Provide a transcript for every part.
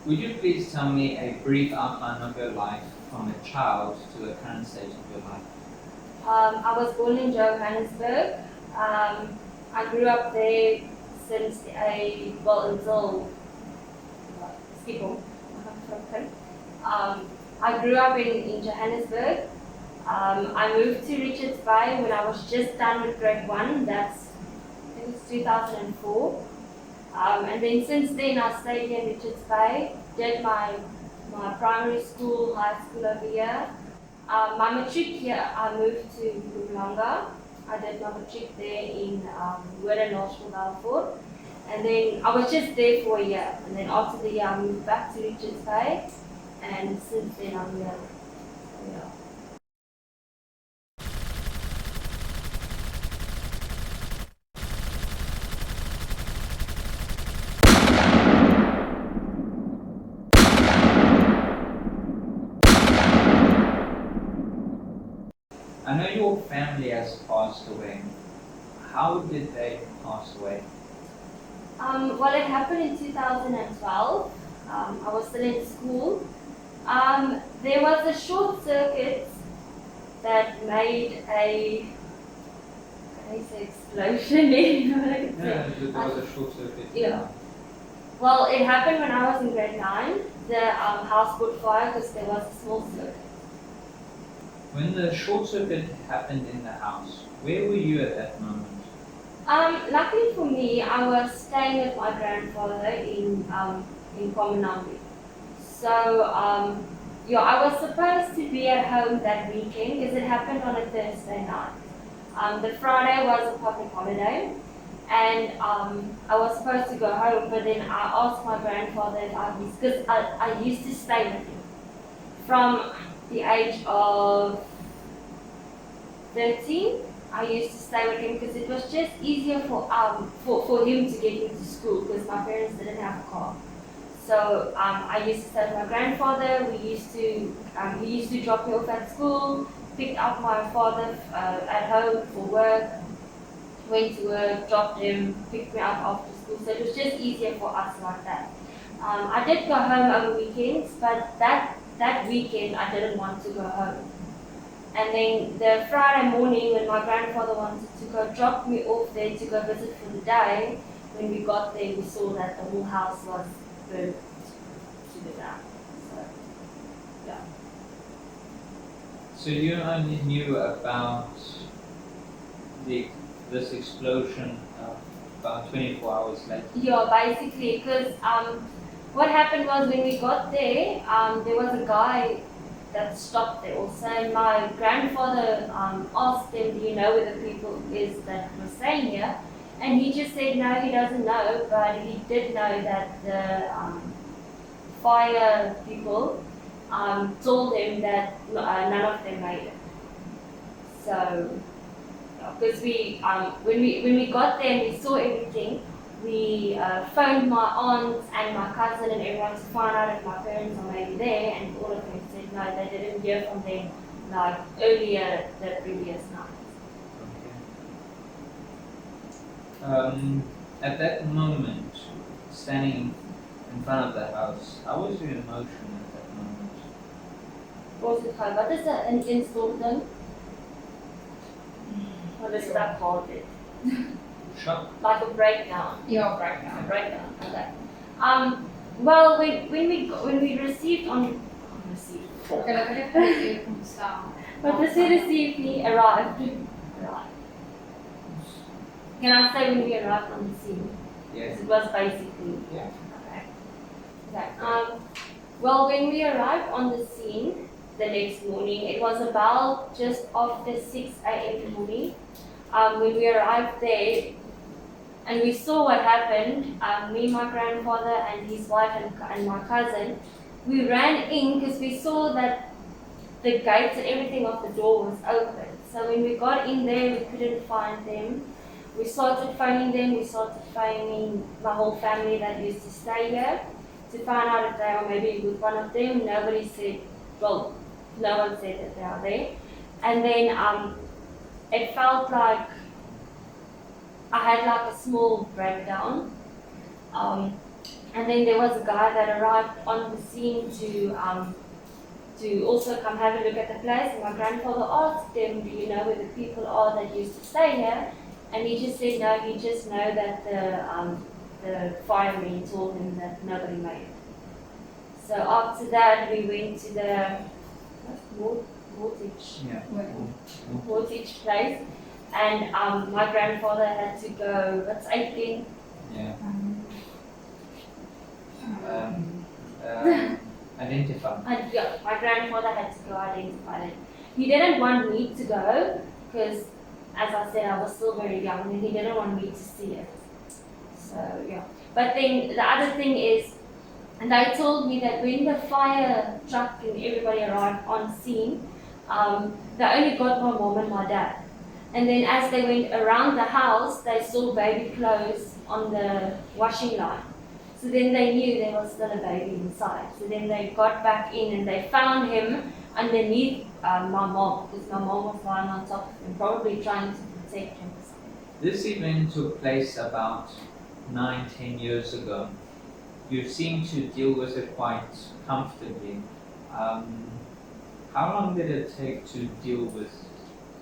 Would you please tell me a brief outline of your life from a child to the current stage of your life? I was born in Johannesburg. I grew up there since until Schiphol. I grew up in Johannesburg. I moved to Richards Bay when I was just done with grade 1. I think it's 2004. And then since then I stayed here in Richards Bay, did my primary school, high school over here. My matric here, I moved to Mpumalanga. I did my matric there in Witten National Balfour. And then I was just there for a year. And then after the year, I moved back to Richards Bay. And since then, I'm here. So, yeah. I know your family has passed away. How did they pass away? Well, it happened in 2012. I was still in school. There was a short circuit that made explosion. Yeah, there was a short circuit. Yeah. Well, it happened when I was in grade 9. The house caught fire because there was a small circuit. When the short circuit happened in the house, where were you at that moment? Luckily for me, I was staying with my grandfather in Komanambi. So, I was supposed to be at home that weekend because it happened on a Thursday night. The Friday was a public holiday, and I was supposed to go home, but then I asked my grandfather if because I used to stay with him from the age of 13. I used to stay with him because it was just easier for him to get into school because my parents didn't have a car. So I used to stay with my grandfather. He used to drop me off at school, picked up my father at home for work, went to work, dropped him, picked me up after school. So it was just easier for us like that. I did go home over weekends, but that weekend I didn't want to go home. And then the Friday morning when my grandfather wanted to go drop me off there to go visit for the day, when we got there we saw that the whole house was burnt to the ground. So, yeah. So you only knew about this explosion about 24 hours later? Yeah, basically, because what happened was when we got there, there was a guy that stopped there also, and my grandfather asked him, do you know where the people is that were staying here? And he just said no, he doesn't know, but he did know that the fire people told him that none of them made it. So, because when we got there and we saw everything, we phoned my aunt and my cousin and everyone to find out if my parents are maybe there, and all of them said no, they didn't hear from them like earlier the previous night. Okay. At that moment, standing in front of the house, how was your emotion at that moment? What is an instorten? What is that called? Shock? Like a breakdown. Yeah, breakdown. A breakdown. Okay. Well, when we received Okay, let me put it from the start. but the received me arrived. Can I say when we arrived on the scene? Yes. It was basically. Yeah. Okay. Well, when we arrived on the scene the next morning, it was about just after 6 a.m. in the morning. When we arrived there and we saw what happened, me, my grandfather, and his wife, and my cousin, we ran in because we saw that the gates and everything of the door was open. So when we got in there, we couldn't find them. We started phoning them, we started phoning my whole family that used to stay here to find out if they were maybe with one of them. Nobody said, well, no one said that they are there. And then it felt like I had like a small breakdown. And then there was a guy that arrived on the scene to also come have a look at the place. And my grandfather asked him, do you know where the people are that used to stay here? And he just said, no, he just know that the fireman told him that nobody made it. So after that, we went to the mortgage place, and my grandfather had to go. What's 18? Yeah. Identify. Yeah, my grandfather had to go identify it. He didn't want me to go because, as I said, I was still very young, and he didn't want me to see it. So yeah. But then the other thing is, and they told me that when the fire truck and everybody arrived on scene, they only got my mom and my dad. And then as they went around the house, they saw baby clothes on the washing line. So then they knew there was still a baby inside. So then they got back in and they found him underneath my mom, because my mom was lying on top of him, probably trying to protect him. This event took place about 9-10 years ago. You seem to deal with it quite comfortably. How long did it take to deal with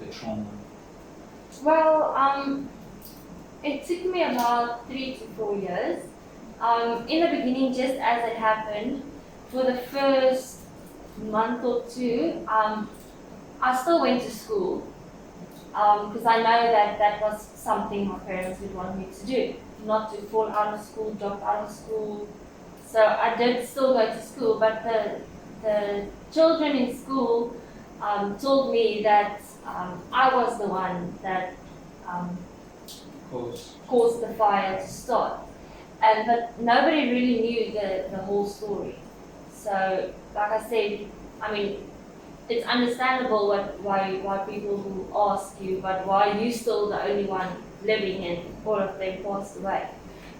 the trauma? Well, it took me about 3 to 4 years. In the beginning, just as it happened, for the first month or two, I still went to school because I know that that was something my parents would want me to do, not to fall out of school, drop out of school. So I did still go to school, but the children in school told me that I was the one that caused the fire to start. But nobody really knew the whole story. So, like I said, I mean, it's understandable why people will ask you, but why are you still the only one living and all of them passed away?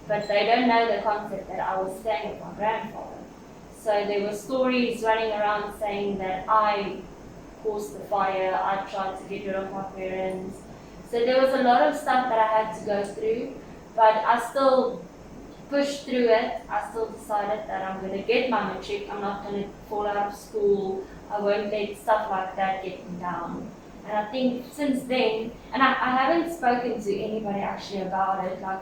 But they don't know the concept that I was staying with my grandfather. So there were stories running around saying that I caused the fire, I tried to get rid of my parents. So there was a lot of stuff that I had to go through, but I still pushed through it. I still decided that I'm going to get my matric. I'm not going to fall out of school. I won't let stuff like that get me down. And I think since then, and I haven't spoken to anybody actually about it, like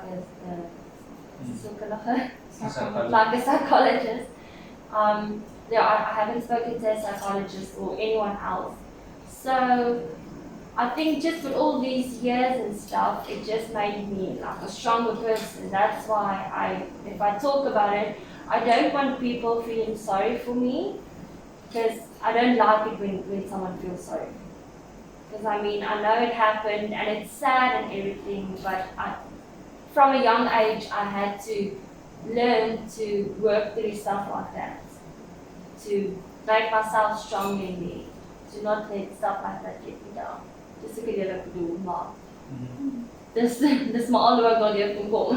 like a psychologist. Yeah, I haven't spoken to a psychologist or anyone else. So I think just with all these years and stuff, it just made me like a stronger person. That's why if I talk about it, I don't want people feeling sorry for me, because I don't like it when someone feels sorry. Because I mean, I know it happened and it's sad and everything, but from a young age, I had to learn to work through stuff like that, to make myself strong in me, to not let stuff like that get me down. Dis ek het julle bedoel, maar dis maar al hoe ek daardeur kon kom.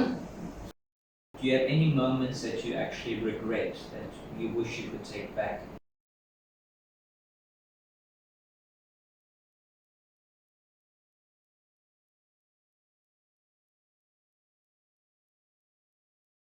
Do you have any moments that you actually regret, that you wish you could take back?